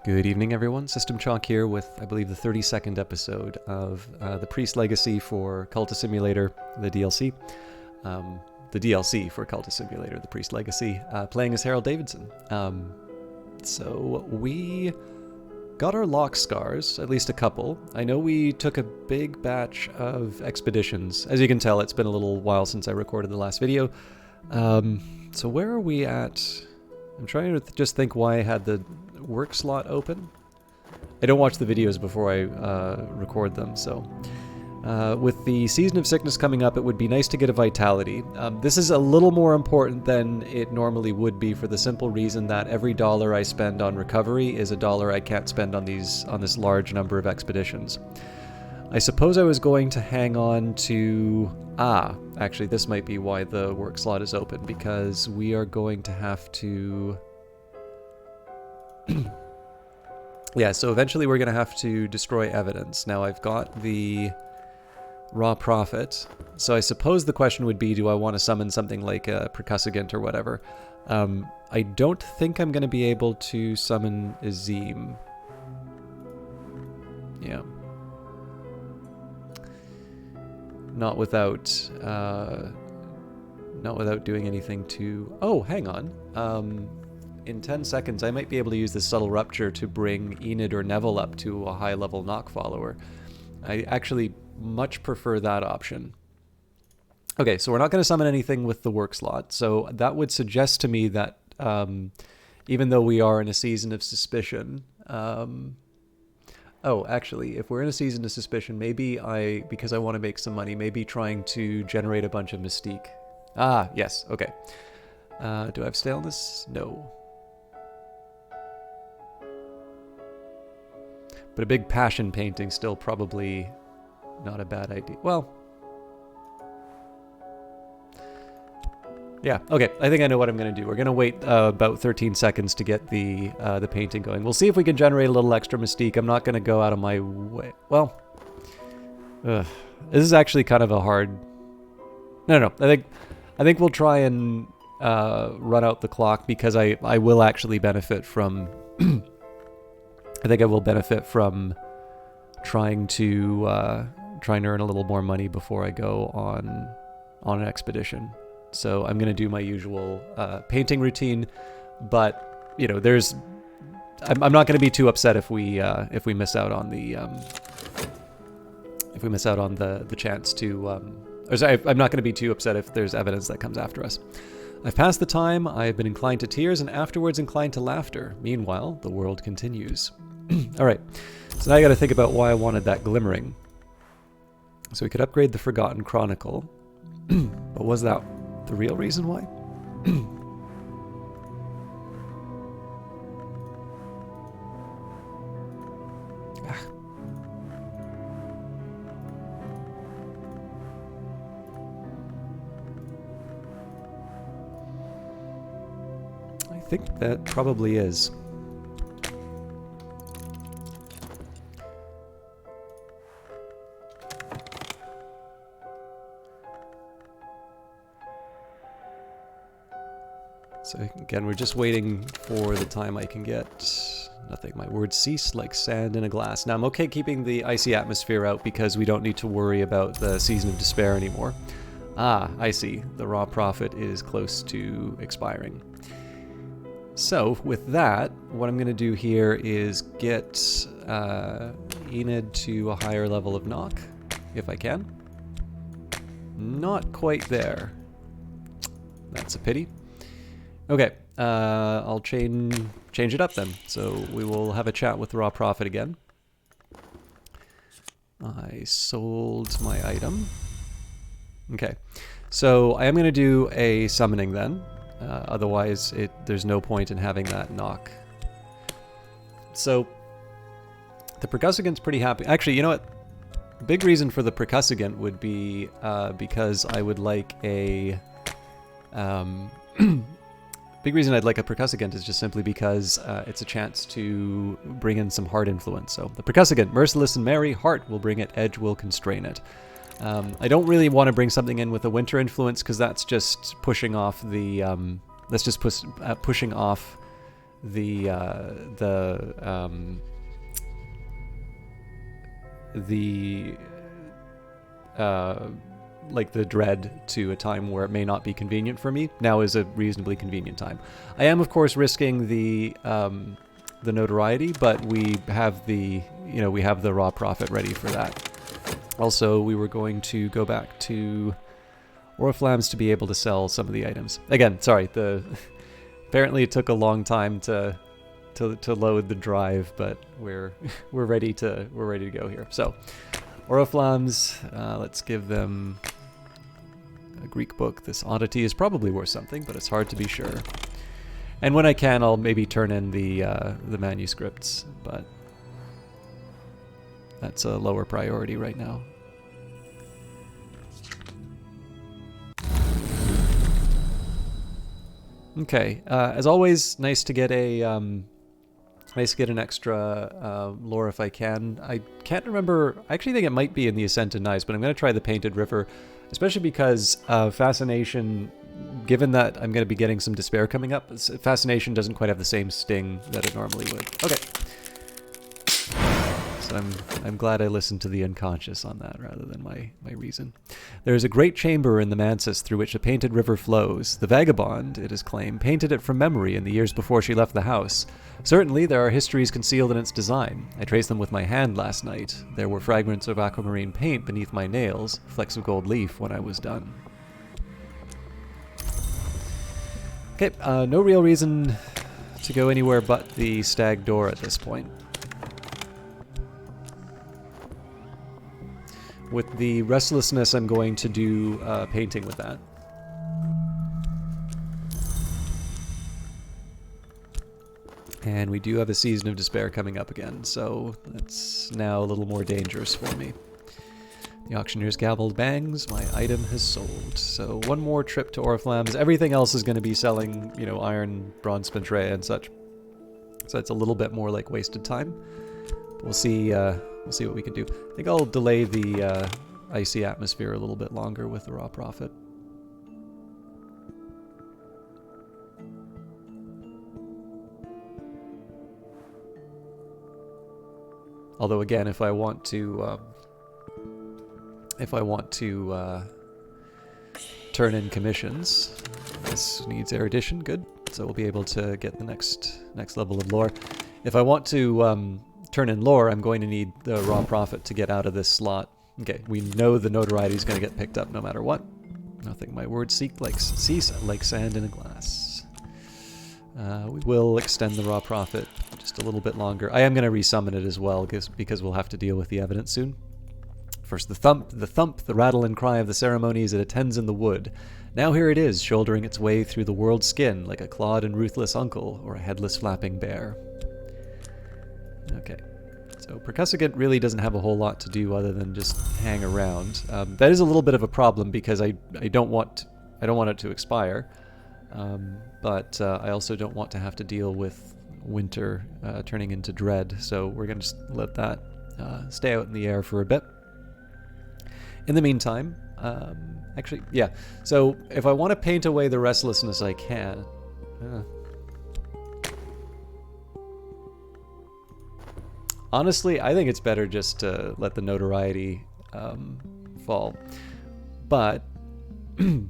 Good evening, everyone. System Chalk here with, I believe, the 32nd episode of the Priest Legacy for Cultist Simulator, the DLC. The DLC for Cultist Simulator, the Priest Legacy, playing as Harold Davidson. So we got our lock scars, at least a couple. I know we took a big batch of expeditions. As you can tell, it's been a little while since I recorded the last video. So where are we at? I'm trying to just think why I had the work slot open. I don't watch the videos before I record them, so with the Season of Sickness coming up, it would be nice to get a Vitality. This is a little more important than it normally would be for the simple reason that every dollar I spend on recovery is a dollar I can't spend on this large number of expeditions. I suppose I was going to hang on to... actually this might be why the work slot is open, because we are going to have to... Yeah, so eventually we're going to have to destroy evidence. Now I've got the raw profit, so I suppose the question would be, do I want to summon something like a percussagant or whatever? I don't think I'm going to be able to summon Azim. Yeah. Not without doing anything to... Oh, hang on. In 10 seconds, I might be able to use this Subtle Rupture to bring Enid or Neville up to a high-level knock follower. I actually much prefer that option. Okay, so we're not going to summon anything with the work slot, so that would suggest to me that even though we are in a Season of Suspicion... Oh, actually, if we're in a Season of Suspicion, maybe because I want to make some money, maybe trying to generate a bunch of Mystique. Ah, yes, okay. Do I have staleness? No. But a big passion painting still probably not a bad idea. Well, yeah, okay. I think I know what I'm going to do. We're going to wait about 13 seconds to get the painting going. We'll see if we can generate a little extra Mystique. I'm not going to go out of my way. Well, this is actually kind of a hard... No. I think we'll try and run out the clock, because I will actually benefit from... I think I will benefit from trying to earn a little more money before I go on an expedition. So I'm going to do my usual painting routine, but you know, I'm not going to be too upset if we miss out on the chance to. Or sorry, I'm not going to be too upset if there's evidence that comes after us. I've passed the time. I have been inclined to tears, and afterwards inclined to laughter. Meanwhile, the world continues. All right. So now I got to think about why I wanted that glimmering. So we could upgrade the Forgotten Chronicle, but was that the real reason why? I think that probably is. So again, we're just waiting for the time I can get nothing. My words cease like sand in a glass. Now I'm okay keeping the icy atmosphere out because we don't need to worry about the Season of Despair anymore. Ah, I see. The raw profit is close to expiring. So with that, what I'm going to do here is get Enid to a higher level of knock, if I can. Not quite there. That's a pity. Okay, I'll change it up then. So we will have a chat with Raw Profit again. I sold my item. Okay, so I am going to do a summoning then. Otherwise, there's no point in having that knock. So the percussagant's pretty happy. Actually, you know what? Big reason for the percussagant would be because I would like a... Big reason I'd like a percussagant is just simply because it's a chance to bring in some heart influence. So the percussagant, merciless and merry, heart will bring it, edge will constrain it. I don't really want to bring something in with a winter influence, because that's just pushing off the pushing off the like the dread to a time where it may not be convenient for me. Now is a reasonably convenient time. I am, of course, risking the notoriety, but we have the raw profit ready for that. Also, we were going to go back to Oriflamme's to be able to sell some of the items. Again, sorry, apparently it took a long time to load the drive, but we're ready to go here. So, Oriflamme's, let's give them a Greek book. This oddity is probably worth something, but it's hard to be sure. And when I can, I'll maybe turn in the manuscripts, but that's a lower priority right now. Okay, as always, nice to get an extra lore if I can. I can't remember. I actually think it might be in the Ascent and Knives, but I'm going to try the Painted River, especially because Fascination, given that I'm going to be getting some Despair coming up, Fascination doesn't quite have the same sting that it normally would. Okay. So I'm glad I listened to the unconscious on that rather than my reason. There is a great chamber in the Mansus through which a painted river flows. The vagabond, it is claimed, painted it from memory in the years before she left the house. Certainly, there are histories concealed in its design. I traced them with my hand last night. There were fragments of aquamarine paint beneath my nails, flecks of gold leaf when I was done. Okay, no real reason to go anywhere but the stag door at this point. With the restlessness, I'm going to do painting with that. And we do have a Season of Despair coming up again, so that's now a little more dangerous for me. The auctioneer's gavel bangs, my item has sold. So one more trip to Oriflamme's. Everything else is going to be selling, iron, bronze, spintrea, and such. So it's a little bit more like wasted time. We'll see what we can do. I think I'll delay the icy atmosphere a little bit longer with the raw profit. Although again, if I want to turn in commissions, this needs erudition. Good. So we'll be able to get the next level of lore. If I want to turn in lore, I'm going to need the raw profit to get out of this slot. Okay, we know the notoriety is going to get picked up no matter what. Nothing my words cease like sand in a glass. We will extend the raw profit just a little bit longer. I am going to resummon it as well because we'll have to deal with the evidence soon. First the thump, the rattle and cry of the ceremonies it attends in the wood. Now here it is, shouldering its way through the world's skin like a clawed and ruthless uncle or a headless flapping bear. Okay, so Percussicant really doesn't have a whole lot to do other than just hang around. That is a little bit of a problem because I don't want it to expire, but I also don't want to have to deal with winter turning into dread. So we're going to just let that stay out in the air for a bit. In the meantime, actually, yeah. So if I want to paint away the restlessness, I can. Honestly, I think it's better just to let the notoriety fall. But yeah,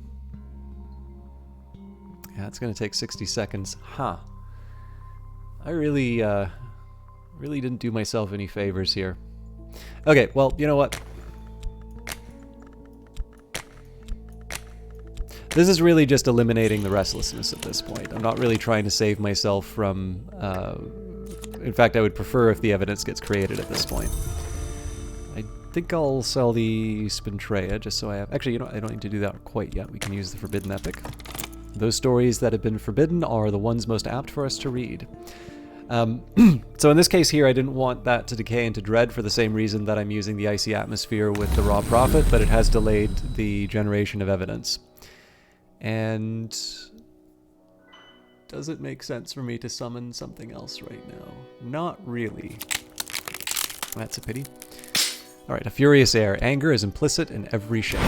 it's going to take 60 seconds. Huh. I really didn't do myself any favors here. Okay, well, you know what? This is really just eliminating the restlessness at this point. I'm not really trying to save myself from... in fact, I would prefer if the evidence gets created at this point. I think I'll sell the Spintrea just so I have... Actually, I don't need to do that quite yet. We can use the Forbidden Epic. Those stories that have been forbidden are the ones most apt for us to read. So in this case here, I didn't want that to decay into dread for the same reason that I'm using the icy atmosphere with the raw profit, but it has delayed the generation of evidence. And does it make sense for me to summon something else right now? Not really. That's a pity. Alright, a furious air. Anger is implicit in every shape.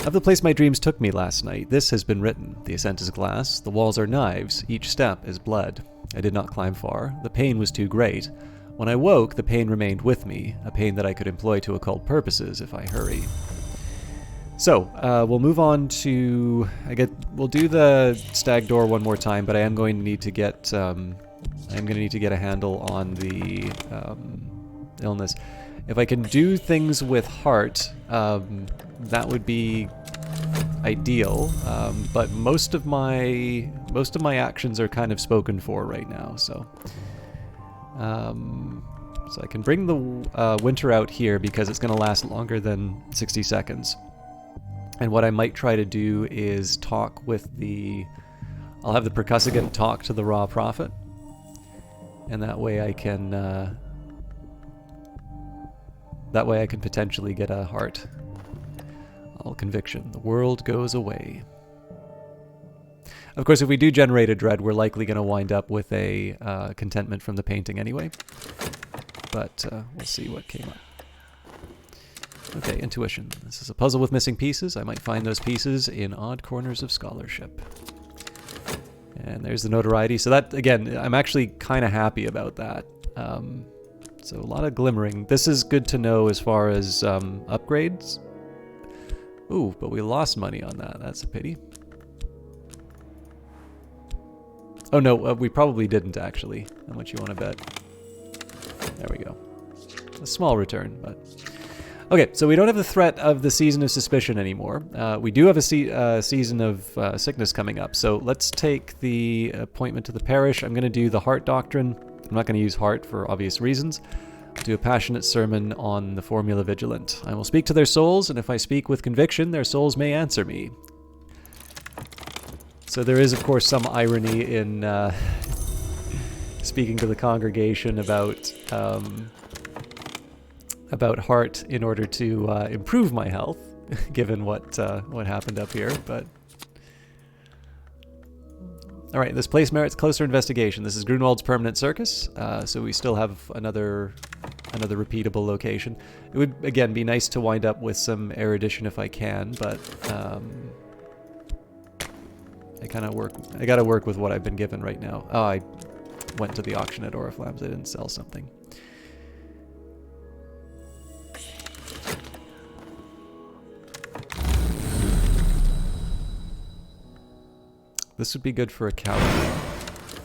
Of the place my dreams took me last night, this has been written. The ascent is glass, the walls are knives, each step is blood. I did not climb far, the pain was too great. When I woke, the pain remained with me, a pain that I could employ to occult purposes if I hurry. So, we'll move on to... we'll do the stag door one more time, but I am going to need to get... a handle on the illness. If I can do things with heart, that would be ideal. But most of my actions are kind of spoken for right now. So I can bring the winter out here because it's going to last longer than 60 seconds. And what I might try to do is talk with the... I'll have the percussivant talk to the raw prophet. And that way I can potentially get a heart. All conviction. The world goes away. Of course, if we do generate a dread, we're likely going to wind up with a contentment from the painting anyway. But we'll see what came up. Okay, intuition. This is a puzzle with missing pieces. I might find those pieces in odd corners of scholarship. And there's the notoriety. So that, again, I'm actually kind of happy about that. So a lot of glimmering. This is good to know as far as upgrades. Ooh, but we lost money on that. That's a pity. Oh no, we probably didn't actually. How much you want to bet? There we go. A small return, but... Okay, so we don't have the threat of the Season of Suspicion anymore. We do have a season of sickness coming up, so let's take the appointment to the parish. I'm going to do the heart doctrine. I'm not going to use heart for obvious reasons. I'll do a passionate sermon on the formula vigilant. I will speak to their souls, and if I speak with conviction, their souls may answer me. So there is, of course, some irony in speaking to the congregation about heart in order to improve my health, given what happened up here. But all right, this place merits closer investigation. This is Grunwald's permanent circus, so we still have another repeatable location. It would again be nice to wind up with some erudition if I can, but I gotta work with what I've been given right now. Oh, I went to the auction at Oriflamme's. I didn't sell something. This would be good for a cowboy.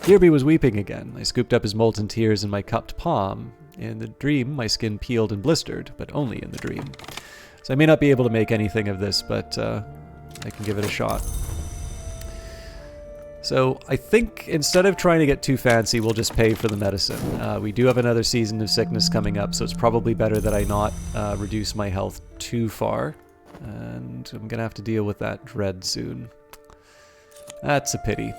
Gearby was weeping again. I scooped up his molten tears in my cupped palm. In the dream, my skin peeled and blistered, but only in the dream. So I may not be able to make anything of this, but I can give it a shot. So I think instead of trying to get too fancy, we'll just pay for the medicine. We do have another season of sickness coming up, so it's probably better that I not reduce my health too far. And I'm going to have to deal with that dread soon. That's a pity.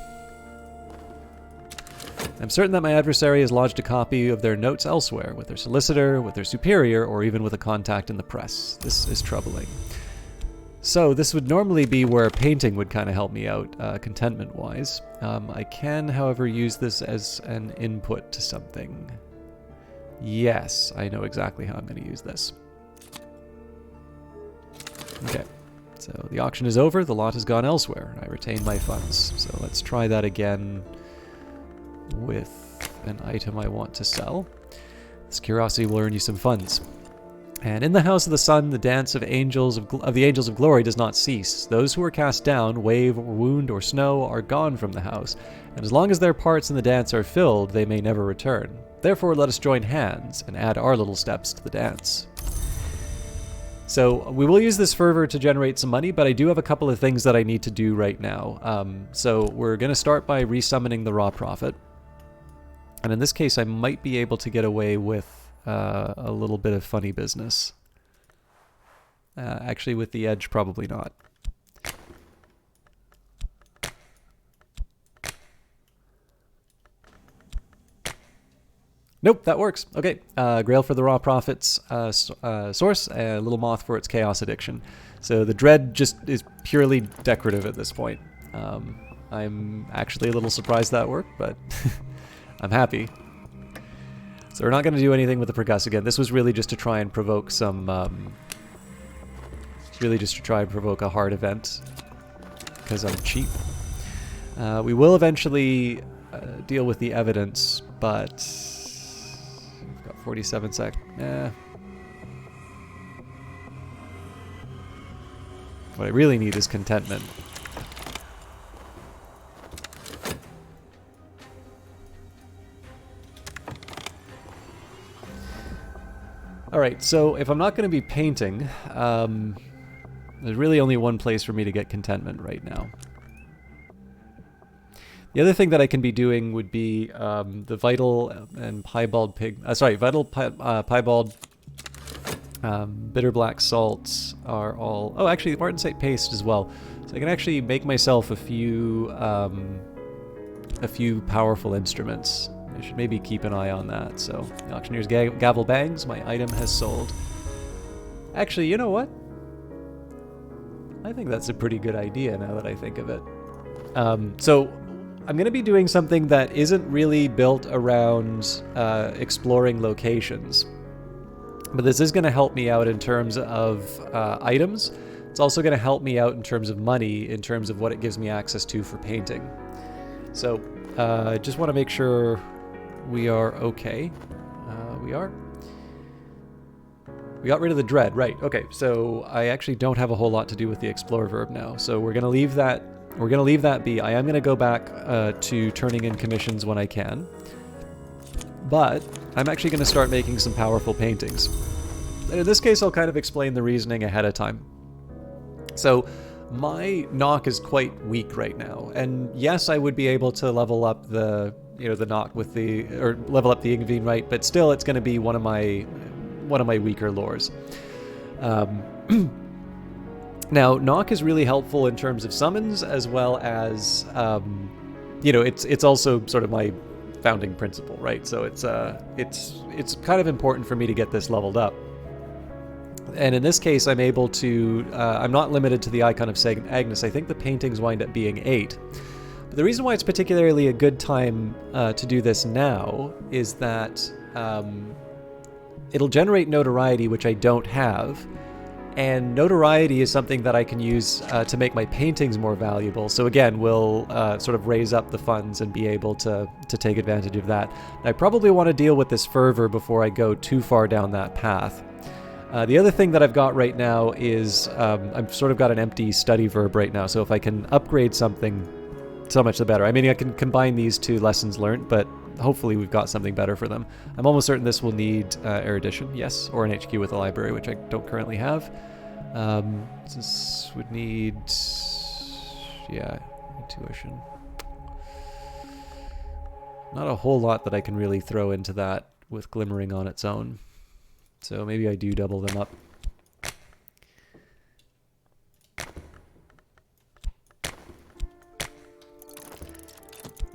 I'm certain that my adversary has lodged a copy of their notes elsewhere, with their solicitor, with their superior, or even with a contact in the press. This is troubling. So this would normally be where painting would kind of help me out, contentment-wise. I can, however, use this as an input to something. Yes, I know exactly how I'm going to use this. Okay. So the auction is over, the lot has gone elsewhere. I retain my funds. So let's try that again with an item I want to sell. This curiosity will earn you some funds. And in the house of the sun, the dance of the angels of glory does not cease. Those who are cast down, wave, or wound, or snow, are gone from the house. And as long as their parts in the dance are filled, they may never return. Therefore, let us join hands and add our little steps to the dance. So we will use this fervor to generate some money, but I do have a couple of things that I need to do right now. So we're going to start by resummoning the raw prophet. And in this case, I might be able to get away with a little bit of funny business. Actually, with the edge, probably not. Nope, that works. Okay, Grail for the Raw Prophet's source, a little moth for its chaos addiction. So the dread just is purely decorative at this point. I'm actually a little surprised that worked, but I'm happy. So we're not going to do anything with the percuss again. This was really just to try and provoke some It's really just to try and provoke a hard event, because I'm cheap. We will eventually deal with the evidence, but we've got 47 sec. What I really need is contentment. Alright, so if I'm not going to be painting, there's really only one place for me to get contentment right now. The other thing that I can be doing would be the vital and piebald piebald bitter black salts are all... Oh, actually, martensite paste as well. So I can actually make myself a few powerful instruments. I should maybe keep an eye on that. So, the auctioneer's gavel bangs. My item has sold. Actually, you know what? I think that's a pretty good idea now that I think of it. So, I'm going to be doing something that isn't really built around exploring locations. But this is going to help me out in terms of items. It's also going to help me out in terms of money, in terms of what it gives me access to for painting. So, I just want to make sure we are okay. We are. We got rid of the dread, right. Okay, so I actually don't have a whole lot to do with the explore verb now. So we're going to leave that. We're going to leave that be. I am going to go back to turning in commissions when I can. But I'm actually going to start making some powerful paintings. And in this case, I'll kind of explain the reasoning ahead of time. So my knock is quite weak right now. And yes, I would be able to level up the knock with or level up the Ingveen, right? But still, it's going to be one of my weaker lores. Now, knock is really helpful in terms of summons, as well as, it's also sort of my founding principle, right? So it's kind of important for me to get this leveled up. And in this case, I'm able to, I'm not limited to the Icon of St. Agnes. I think the paintings wind up being 8. But the reason why it's particularly a good time to do this now is that it'll generate notoriety, which I don't have. And notoriety is something that I can use to make my paintings more valuable. So again, we'll sort of raise up the funds and be able to take advantage of that. And I probably want to deal with this fervor before I go too far down that path. The other thing that I've got right now is I've sort of got an empty study verb right now. So if I can upgrade something, so much the better. I mean, I can combine these two lessons learned, but hopefully we've got something better for them. I'm almost certain this will need erudition, yes, or an HQ with a library, which I don't currently have. This would need, yeah, intuition. Not a whole lot that I can really throw into that with glimmering on its own. So maybe I do double them up.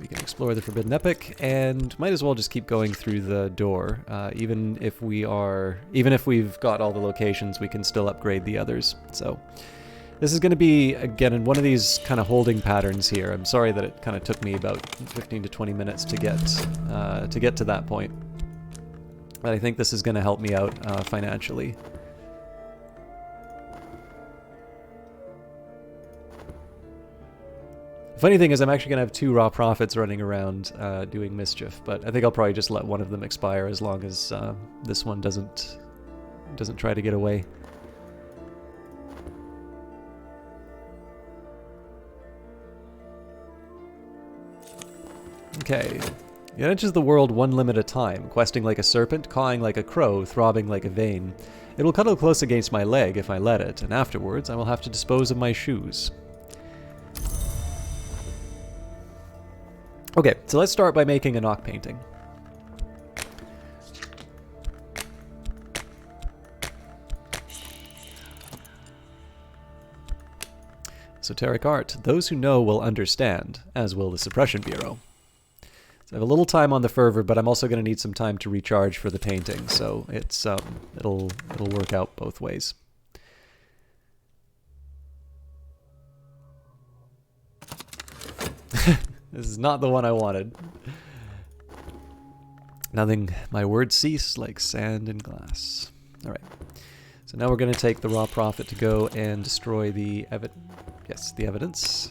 We can explore the Forbidden Epic, and might as well just keep going through the door. Even if we've got all the locations, we can still upgrade the others. So this is going to be, again, in one of these kind of holding patterns here. I'm sorry that it kind of took me about 15 to 20 minutes to get to that point. But I think this is going to help me out financially. Funny thing is, I'm actually going to have 2 raw prophets running around doing mischief, but I think I'll probably just let one of them expire as long as this one doesn't try to get away. Okay. It enters the world one limb at a time, questing like a serpent, cawing like a crow, throbbing like a vein. It will cuddle close against my leg if I let it, and afterwards I will have to dispose of my shoes. Okay, so let's start by making a knock painting. Esoteric art. Those who know will understand, as will the Suppression Bureau. So I have a little time on the fervor, but I'm also going to need some time to recharge for the painting, so it's it'll work out both ways. This is not the one I wanted. Nothing, my words cease like sand and glass. Alright. So now we're going to take the raw prophet to go and destroy the evidence.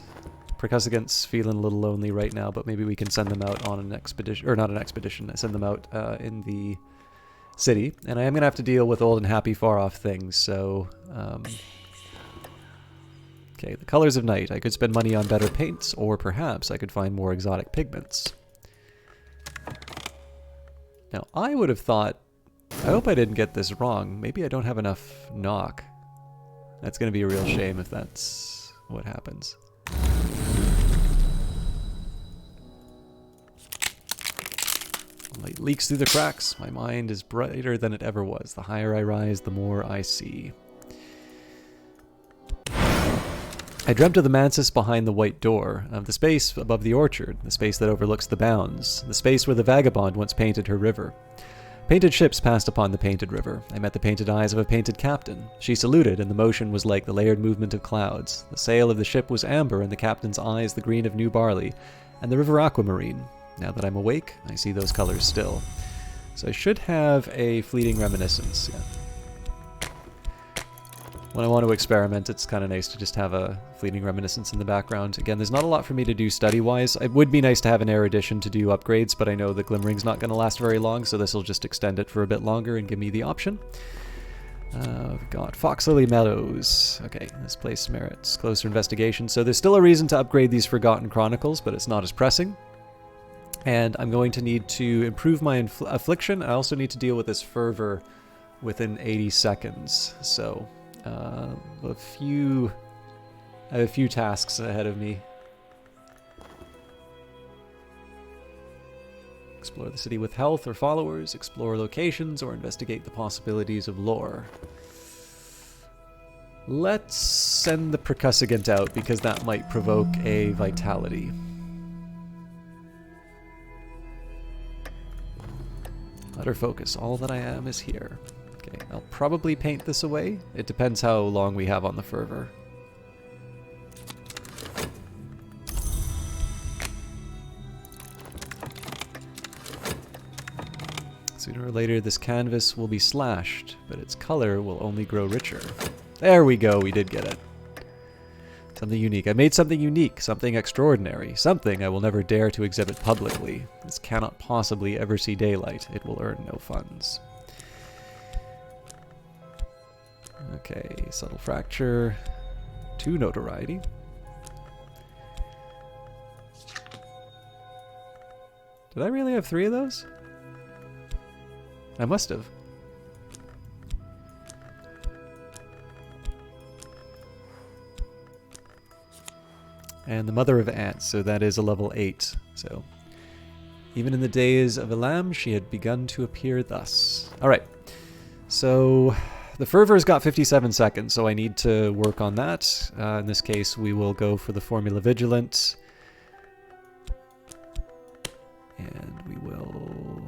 Percussagants feeling a little lonely right now, but maybe we can send them out on an expedition, or not an expedition, send them out in the city. And I am going to have to deal with old and happy far off things, so... okay, the colors of night. I could spend money on better paints, or perhaps I could find more exotic pigments. Now, I would have thought... I hope I didn't get this wrong. Maybe I don't have enough knock. That's going to be a real shame if that's what happens. Light leaks through the cracks. My mind is brighter than it ever was. The higher I rise, the more I see. I dreamt of the mansis behind the white door, of the space above the orchard, the space that overlooks the bounds, the space where the vagabond once painted her river. Painted ships passed upon the painted river. I met the painted eyes of a painted captain. She saluted, and the motion was like the layered movement of clouds. The sail of the ship was amber, and the captain's eyes the green of new barley, and the river aquamarine. Now that I'm awake, I see those colors still. So I should have a fleeting reminiscence, yeah. When I want to experiment, it's kind of nice to just have a fleeting reminiscence in the background. Again, there's not a lot for me to do study-wise. It would be nice to have an erudition to do upgrades, but I know the Glimmering's not going to last very long, so this will just extend it for a bit longer and give me the option. We've got Fox Lily Meadows. Okay, this place merits closer investigation. So there's still a reason to upgrade these Forgotten Chronicles, but it's not as pressing. And I'm going to need to improve my affliction. I also need to deal with this fervor within 80 seconds. So... I have a few tasks ahead of me. Explore the city with health or followers, explore locations, or investigate the possibilities of lore. Let's send the Percussagant out, because that might provoke a vitality. Utter focus. All that I am is here. Okay, I'll probably paint this away. It depends how long we have on the fervor. Sooner or later this canvas will be slashed, but its color will only grow richer. There we go, we did get it. Something unique. I made something unique, something extraordinary, something I will never dare to exhibit publicly. This cannot possibly ever see daylight. It will earn no funds. Okay, subtle fracture, 2 notoriety. Did I really have 3 of those? I must have. And the Mother of Ants, so that is a level 8. So, even in the days of Elam, she had begun to appear thus. Alright, so... the fervor's got 57 seconds, so I need to work on that. In this case, we will go for the Formula Vigilant. And we will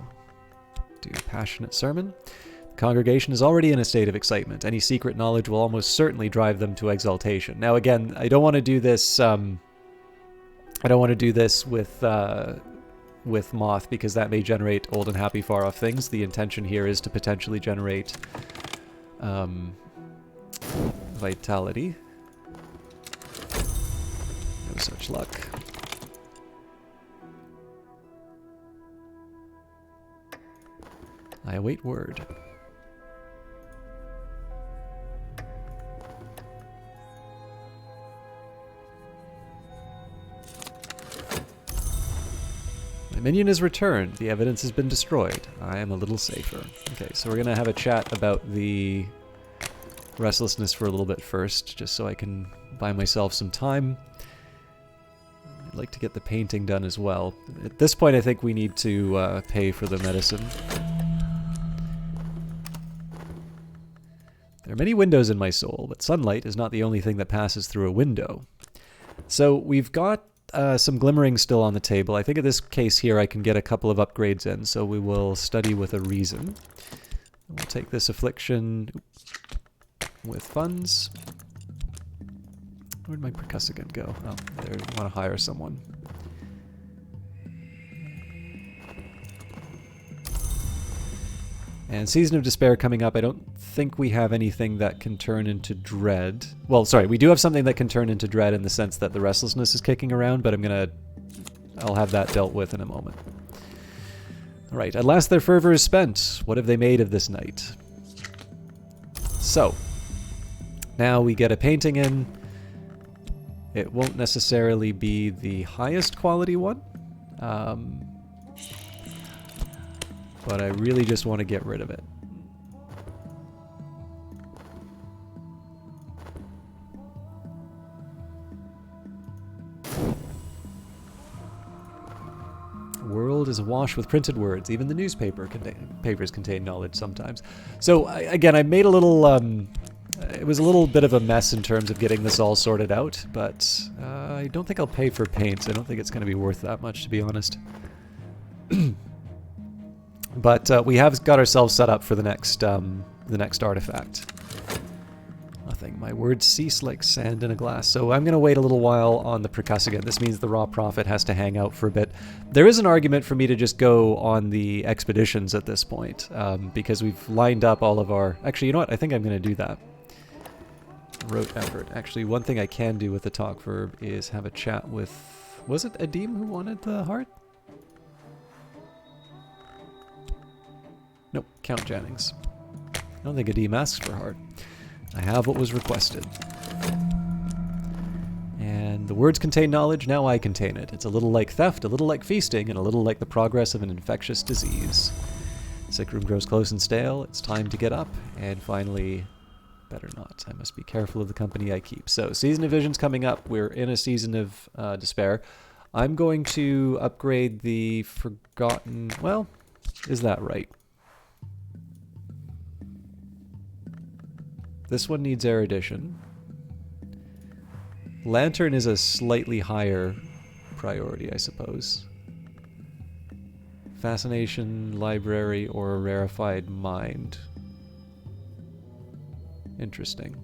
do Passionate Sermon. The congregation is already in a state of excitement. Any secret knowledge will almost certainly drive them to exaltation. Now again, I don't want to do this... I don't want to do this with Moth, because that may generate old and happy far off things. The intention here is to potentially generate... vitality. No such luck. I await word. My minion is returned. The evidence has been destroyed. I am a little safer. Okay, so we're gonna have a chat about the restlessness for a little bit first, just so I can buy myself some time. I'd like to get the painting done as well. At this point, I think we need to pay for the medicine. There are many windows in my soul, but sunlight is not the only thing that passes through a window. So we've got some glimmering still on the table. I think in this case here I can get a couple of upgrades in, so we will study with a reason. We'll take this affliction with funds. Where'd my Percussagant go? Oh, there, I want to hire someone. And Season of Despair coming up. I don't think we have anything that can turn into dread. Well, sorry, we do have something that can turn into dread in the sense that the restlessness is kicking around, but I'll have that dealt with in a moment. All right, at last their fervor is spent. What have they made of this night? So, now we get a painting in. It won't necessarily be the highest quality one, but I really just want to get rid of it. World is awash with printed words. Even the papers contain knowledge sometimes. So again, I made a little. It was a little bit of a mess in terms of getting this all sorted out, but I don't think I'll pay for paints. I don't think it's going to be worth that much, to be honest. But we have got ourselves set up for the next artifact. Nothing. My words cease like sand in a glass. So I'm going to wait a little while on the percuss again. This means the raw prophet has to hang out for a bit. There is an argument for me to just go on the expeditions at this point, because we've lined up all of our... Actually, you know what? I think I'm going to do that. Rote effort. Actually, one thing I can do with the talk verb is have a chat with... Was it Adim who wanted the heart? Nope, Count Jennings. I don't think Adim asks for heart. I have what was requested. And the words contain knowledge, now I contain it. It's a little like theft, a little like feasting, and a little like the progress of an infectious disease. Sick room grows close and stale, it's time to get up, and finally... Better not. I must be careful of the company I keep. So, Season of Vision's coming up. We're in a Season of Despair. I'm going to upgrade the Forgotten... Well, is that right? This one needs erudition. Lantern is a slightly higher priority, I suppose. Fascination, library, or a rarefied mind. Interesting.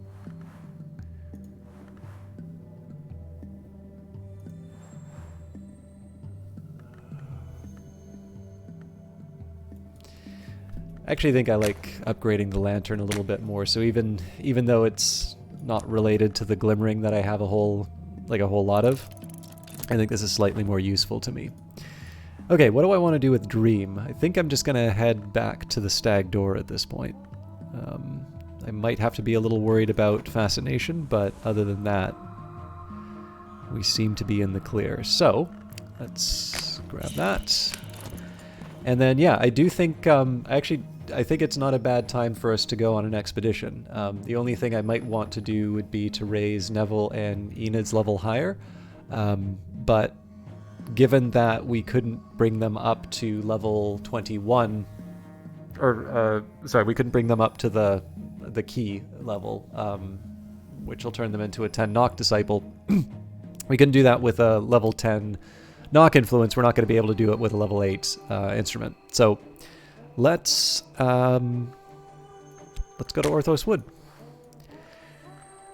I actually think I like upgrading the lantern a little bit more. So even though it's not related to the glimmering that I have a whole lot of, I think this is slightly more useful to me. Okay, what do I want to do with Dream? I think I'm just gonna head back to the Stag Door at this point. I might have to be a little worried about Fascination, but other than that, we seem to be in the clear. So, let's grab that. And then, yeah, I do think, I think it's not a bad time for us to go on an expedition. The only thing I might want to do would be to raise Neville and Enid's level higher. But given that we couldn't bring them up to level 21, we couldn't bring them up to the key level, which will turn them into a 10 knock disciple. We can do that with a level 10 knock influence. We're not going to be able to do it with a level 8 instrument. So let's go to Orthos Wood.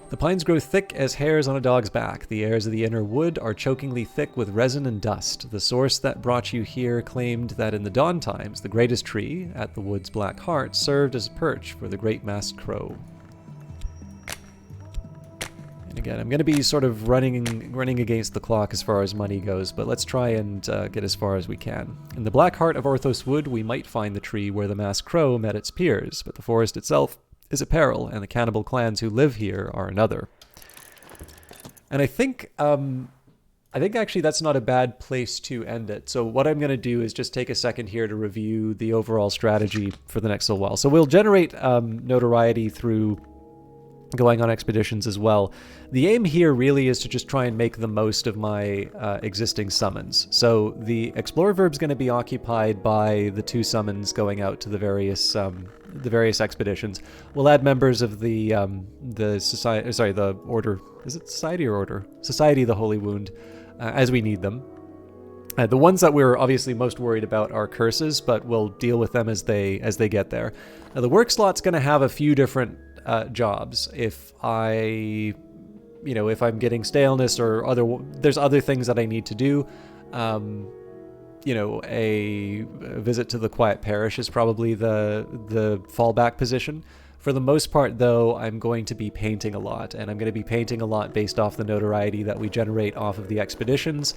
The pines grow thick as hairs on a dog's back. The airs of the inner wood are chokingly thick with resin and dust. The source that brought you here claimed that in the dawn times, the greatest tree, at the wood's black heart, served as a perch for the great masked crow. And again, I'm going to be sort of running against the clock as far as money goes, but let's try and get as far as we can. In the black heart of Orthos Wood, we might find the tree where the masked crow met its peers, but the forest itself is a peril, and the cannibal clans who live here are another. And I think actually that's not a bad place to end it. So what I'm going to do is just take a second here to review the overall strategy for the next little while. So we'll generate notoriety through going on expeditions as well. The aim here really is to just try and make the most of my existing summons. So the Explorer verb's going to be occupied by the 2 summons going out to the various expeditions. We'll add members of the society. Sorry, the order. Is it society or order? Society of the Holy Wound, as we need them. The ones that we're obviously most worried about are curses, but we'll deal with them as they get there. Now, the work slot's going to have a few different jobs. If I'm getting staleness or there's other things that I need to do. A visit to the Quiet Parish is probably the fallback position. For the most part, though, I'm going to be painting a lot, and I'm going to be painting a lot based off the notoriety that we generate off of the expeditions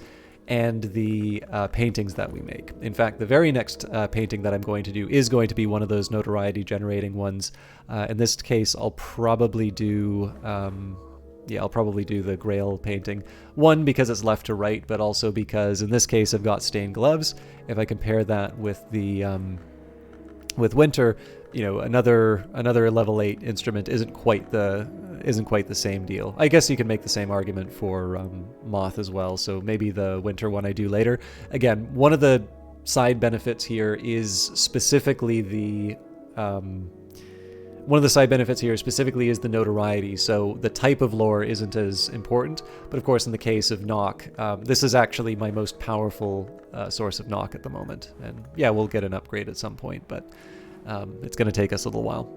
and the paintings that we make. In fact, the very next painting that I'm going to do is going to be one of those notoriety generating ones. In this case, I'll probably do the Grail painting. One, because it's left to right, but also because in this case I've got stained gloves. If I compare that with the with Winter, you know, another level 8 instrument isn't quite the same deal. I guess you can make the same argument for Moth as well, so maybe the Winter one I do later. Again, one of the side benefits here is specifically the the notoriety, so the type of lore isn't as important, but of course in the case of Nock, this is actually my most powerful source of Nock at the moment, and yeah, we'll get an upgrade at some point, but it's going to take us a little while.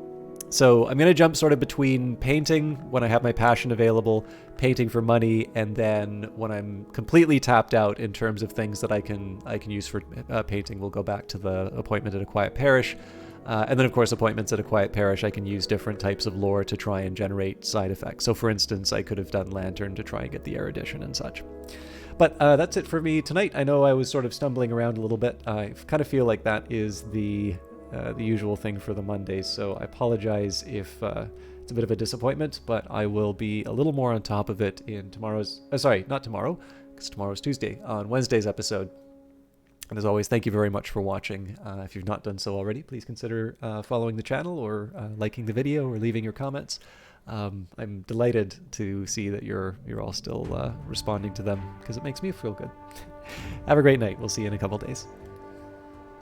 So I'm going to jump sort of between painting when I have my passion available, painting for money, and then when I'm completely tapped out in terms of things that I can use for painting, we'll go back to the appointment at a quiet parish. And then, of course, appointments at a quiet parish, I can use different types of lore to try and generate side effects. So, for instance, I could have done Lantern to try and get the erudition and such. But that's it for me tonight. I know I was sort of stumbling around a little bit. I kind of feel like that is the usual thing for the Mondays, so I apologize if it's a bit of a disappointment, but I will be a little more on top of it in tomorrow's... sorry, not tomorrow, because tomorrow's Tuesday, on Wednesday's episode. And as always, thank you very much for watching. If you've not done so already, please consider following the channel or liking the video or leaving your comments. I'm delighted to see that you're all still responding to them because it makes me feel good. Have a great night. We'll see you in a couple days.